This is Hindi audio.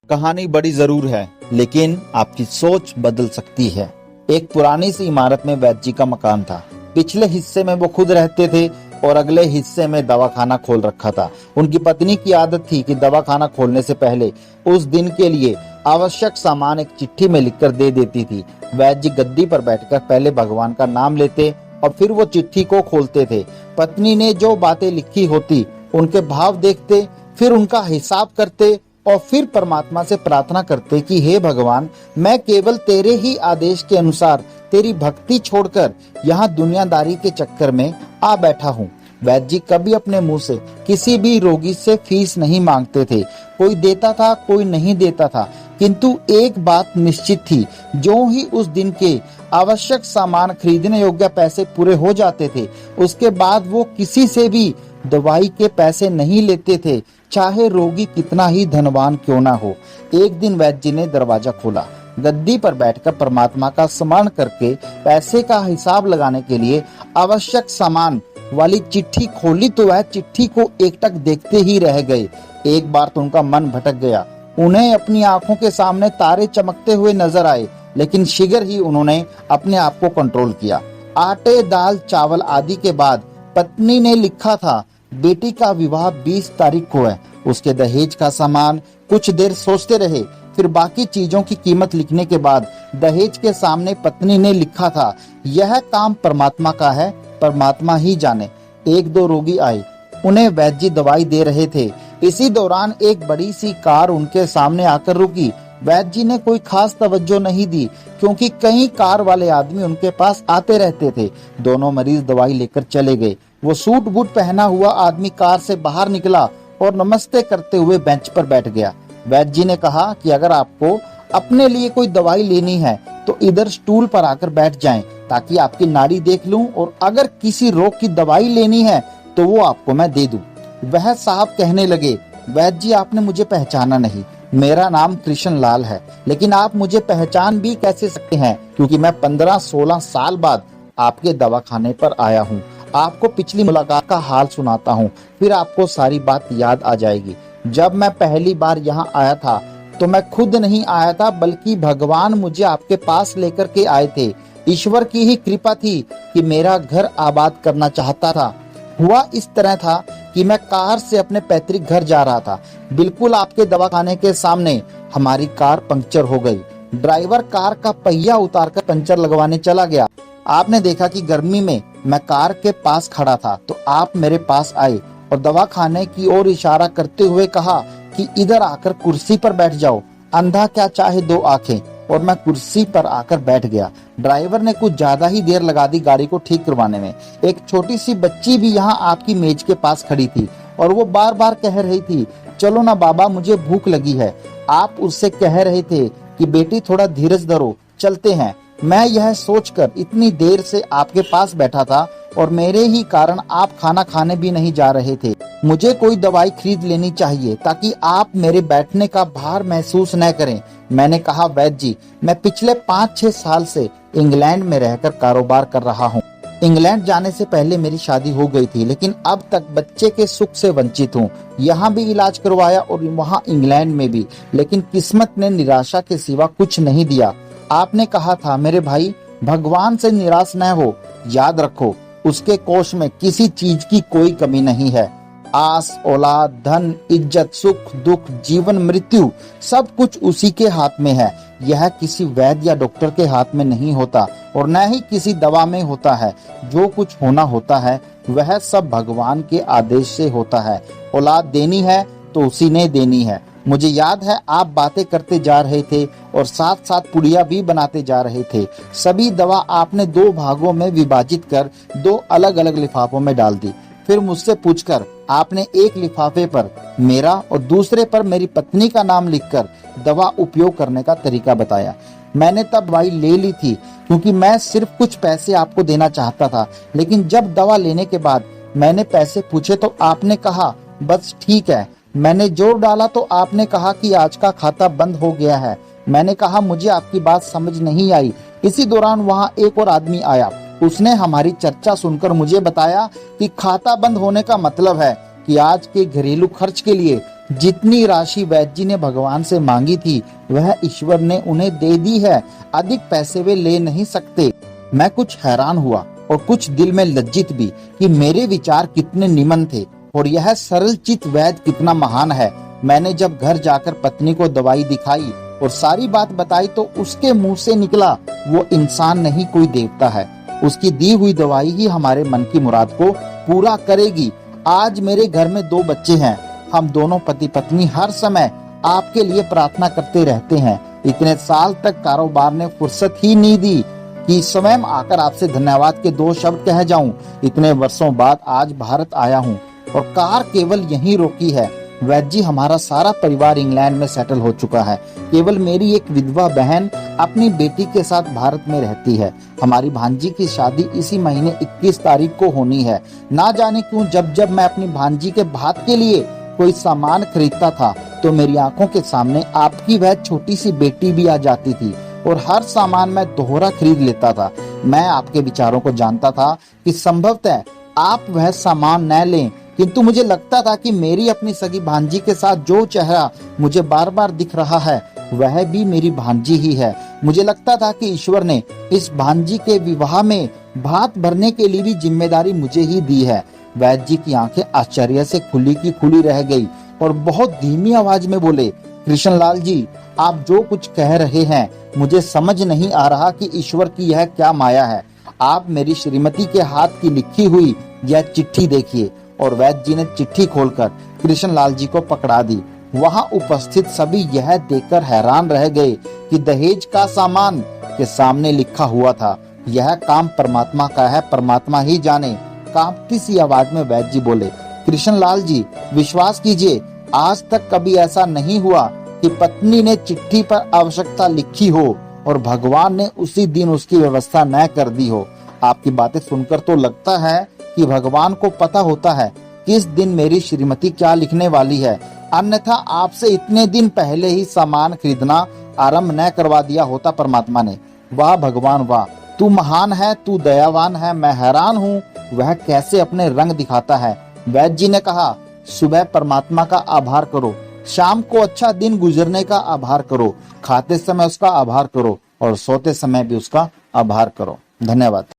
कहानी बड़ी जरूर है, लेकिन आपकी सोच बदल सकती है। एक पुरानी सी इमारत में वैद्य जी का मकान था। पिछले हिस्से में वो खुद रहते थे और अगले हिस्से में दवाखाना खोल रखा था। उनकी पत्नी की आदत थी कि दवाखाना खोलने से पहले उस दिन के लिए आवश्यक सामान एक चिट्ठी में लिखकर दे देती थी। वैद्य जी गद्दी पर बैठकर पहले भगवान का नाम लेते और फिर वो चिट्ठी को खोलते थे। पत्नी ने जो बातें लिखी होती उनके भाव देखते, फिर उनका हिसाब करते और फिर परमात्मा से प्रार्थना करते कि हे भगवान, मैं केवल तेरे ही आदेश के अनुसार तेरी भक्ति छोड़कर यहाँ दुनियादारी के चक्कर में आ बैठा हूँ। वैद्य जी कभी अपने मुंह से किसी भी रोगी से फीस नहीं मांगते थे। कोई देता था, कोई नहीं देता था, किंतु एक बात निश्चित थी, जो ही उस दिन के आवश्यक सामान खरीदने योग्य पैसे पूरे हो जाते थे, उसके बाद वो किसी से भी दवाई के पैसे नहीं लेते थे, चाहे रोगी कितना ही धनवान क्यों ना हो। एक दिन वैद्य जी ने दरवाजा खोला, गद्दी पर बैठकर परमात्मा का स्मरण करके पैसे का हिसाब लगाने के लिए आवश्यक सामान वाली चिट्ठी खोली तो वह चिट्ठी को एकटक देखते ही रह गए। एक बार तो उनका मन भटक गया। उन्हें अपनी आंखों के सामने तारे चमकते हुए नजर आए, लेकिन शीघ्र ही उन्होंने अपने आप को कंट्रोल किया। आटे, दाल, चावल आदि के बाद पत्नी ने लिखा था, बेटी का विवाह 20 तारीख को है। उसके दहेज का सामान। कुछ देर सोचते रहे, फिर बाकी चीजों की कीमत लिखने के बाद दहेज के सामने पत्नी ने लिखा था, यह काम परमात्मा का है, परमात्मा ही जाने। एक दो रोगी आए, उन्हें वैद्य जी दवाई दे रहे थे। इसी दौरान एक बड़ी सी कार उनके सामने आकर रुकी। वैद्य जी ने कोई खास तवज्जो नहीं दी, क्योंकि कई कार वाले आदमी उनके पास आते रहते थे। दोनों मरीज दवाई लेकर चले गए। वो सूट बूट पहना हुआ आदमी कार से बाहर निकला और नमस्ते करते हुए बेंच पर बैठ गया। वैद्य जी ने कहा कि अगर आपको अपने लिए कोई दवाई लेनी है तो इधर स्टूल पर आकर बैठ जाएं, ताकि आपकी नाड़ी देख लूं, और अगर किसी रोग की दवाई लेनी है तो वो आपको मैं दे दूं। वह साहब कहने लगे, वैद्य जी आपने मुझे पहचाना नहीं, मेरा नाम कृष्ण लाल है, लेकिन आप मुझे पहचान भी कैसे सकते हैं, क्योंकि मैं 15-16 साल बाद आपके दवाखाने पर आया हूँ। आपको पिछली मुलाकात का हाल सुनाता हूँ, फिर आपको सारी बात याद आ जाएगी। जब मैं पहली बार यहाँ आया था तो मैं खुद नहीं आया था, बल्कि भगवान मुझे आपके पास लेकर के आए थे। ईश्वर की ही कृपा थी कि मेरा घर आबाद करना चाहता था। हुआ इस तरह था कि मैं कार से अपने पैतृक घर जा रहा था। बिल्कुल आपके दवाखाने के सामने हमारी कार पंक्चर हो गई। ड्राइवर कार का पहिया उतारकर पंचर लगवाने चला गया। आपने देखा कि गर्मी में मैं कार के पास खड़ा था, तो आप मेरे पास आए और दवाखाने की ओर इशारा करते हुए कहा कि इधर आकर कुर्सी पर बैठ जाओ, अंधा क्या चाहे दो आंखें। और मैं कुर्सी पर आकर बैठ गया। ड्राइवर ने कुछ ज्यादा ही देर लगा दी गाड़ी को ठीक करवाने में। एक छोटी सी बच्ची भी यहाँ आपकी मेज के पास खड़ी थी और वो बार बार कह रही थी, चलो ना बाबा, मुझे भूख लगी है। आप उससे कह रहे थे कि बेटी थोड़ा धीरज धरो, चलते हैं। मैं यह सोचकर इतनी देर से आपके पास बैठा था और मेरे ही कारण आप खाना खाने भी नहीं जा रहे थे। मुझे कोई दवाई खरीद लेनी चाहिए ताकि आप मेरे बैठने का भार महसूस न करें। मैंने कहा, वैद्य जी, मैं पिछले 5-6 साल से इंग्लैंड में रहकर कारोबार कर रहा हूँ। इंग्लैंड जाने से पहले मेरी शादी हो गई थी, लेकिन अब तक बच्चे के सुख से वंचित हूँ। यहाँ भी इलाज करवाया और वहाँ इंग्लैंड में भी, लेकिन किस्मत ने निराशा के सिवा कुछ नहीं दिया। आपने कहा था, मेरे भाई, भगवान से निराश न हो, याद रखो उसके कोष में किसी चीज की कोई कमी नहीं है। आस, औलाद, धन, इज्जत, सुख, दुख, जीवन, मृत्यु, सब कुछ उसी के हाथ में है। यह किसी वैद्य या डॉक्टर के हाथ में नहीं होता और न ही किसी दवा में होता है। जो कुछ होना होता है वह सब भगवान के आदेश से होता है। औलाद देनी है तो उसी ने देनी है। मुझे याद है आप बातें करते जा रहे थे और साथ साथ पुड़िया भी बनाते जा रहे थे। सभी दवा आपने 2 भागों में विभाजित कर 2 अलग अलग लिफाफों में डाल दी। फिर मुझसे पूछकर आपने एक लिफाफे पर मेरा और दूसरे पर मेरी पत्नी का नाम लिखकर दवा उपयोग करने का तरीका बताया। मैंने तब दवाई ले ली थी, क्योंकि मैं सिर्फ कुछ पैसे आपको देना चाहता था। लेकिन जब दवा लेने के बाद मैंने पैसे पूछे तो आपने कहा, बस ठीक है। मैंने जोर डाला तो आपने कहा कि आज का खाता बंद हो गया है। मैंने कहा, मुझे आपकी बात समझ नहीं आई। इसी दौरान वहाँ एक और आदमी आया। उसने हमारी चर्चा सुनकर मुझे बताया कि खाता बंद होने का मतलब है कि आज के घरेलू खर्च के लिए जितनी राशि वैद्य जी ने भगवान से मांगी थी वह ईश्वर ने उन्हें दे दी है। अधिक पैसे वे ले नहीं सकते। मैं कुछ हैरान हुआ और कुछ दिल में लज्जित भी कि मेरे विचार कितने निमन थे और यह सरल चित वैद्य कितना महान है। मैंने जब घर जाकर पत्नी को दवाई दिखाई और सारी बात बताई तो उसके मुंह से निकला, वो इंसान नहीं कोई देवता है। उसकी दी हुई दवाई ही हमारे मन की मुराद को पूरा करेगी। आज मेरे घर में 2 बच्चे हैं। हम दोनों पति पत्नी हर समय आपके लिए प्रार्थना करते रहते हैं। इतने साल तक कारोबार ने फुर्सत ही नहीं दी कि स्वयं आकर आपसे धन्यवाद के 2 शब्द कह जाऊं। इतने वर्षों बाद आज भारत आया हूं और कार केवल यहीं रोकी है। वैद्य जी, हमारा सारा परिवार इंग्लैंड में सेटल हो चुका है। केवल मेरी एक विधवा बहन अपनी बेटी के साथ भारत में रहती है। हमारी भांजी की शादी इसी महीने 21 तारीख को होनी है। ना जाने क्यों जब जब मैं अपनी भांजी के भात के लिए कोई सामान खरीदता था तो मेरी आंखों के सामने आपकी वह छोटी सी बेटी भी आ जाती थी और हर सामान मैं दोहरा खरीद लेता था। मैं आपके विचारों को जानता था कि संभवतः आप वह सामान न लें, किंतु मुझे लगता था कि मेरी अपनी सगी भांजी के साथ जो चेहरा मुझे बार बार दिख रहा है वह भी मेरी भांजी ही है। मुझे लगता था कि ईश्वर ने इस भांजी के विवाह में भात भरने के लिए भी जिम्मेदारी मुझे ही दी है। वैद्य जी की आंखें आश्चर्य से खुली की खुली रह गई और बहुत धीमी आवाज में बोले, कृष्णलाल जी, आप जो कुछ कह रहे हैं मुझे समझ नहीं आ रहा कि ईश्वर की यह क्या माया है। आप मेरी श्रीमती के हाथ की लिखी हुई यह चिट्ठी देखिए। और वैद्य जी ने चिट्ठी खोलकर कृष्णलाल जी को पकड़ा दी। वहां उपस्थित सभी यह देखकर हैरान रह गए कि दहेज का सामान के सामने लिखा हुआ था, यह काम परमात्मा का है, परमात्मा ही जाने। कांपती सी आवाज में वैद्य जी बोले, कृष्णलाल जी, विश्वास कीजिए, आज तक कभी ऐसा नहीं हुआ कि पत्नी ने चिट्ठी पर आवश्यकता लिखी हो और भगवान ने उसी दिन उसकी व्यवस्था न कर दी हो। आपकी बातें सुनकर तो लगता है कि भगवान को पता होता है किस दिन मेरी श्रीमती क्या लिखने वाली है, अन्यथा आपसे इतने दिन पहले ही सामान खरीदना आरंभ न करवा दिया होता परमात्मा ने। वाह भगवान वाह, तू महान है, तू दयावान है। मैं हैरान हूँ वह कैसे अपने रंग दिखाता है। वैद्य जी ने कहा, सुबह परमात्मा का आभार करो, शाम को अच्छा दिन गुजरने का आभार करो, खाते समय उसका आभार करो और सोते समय भी उसका आभार करो। धन्यवाद।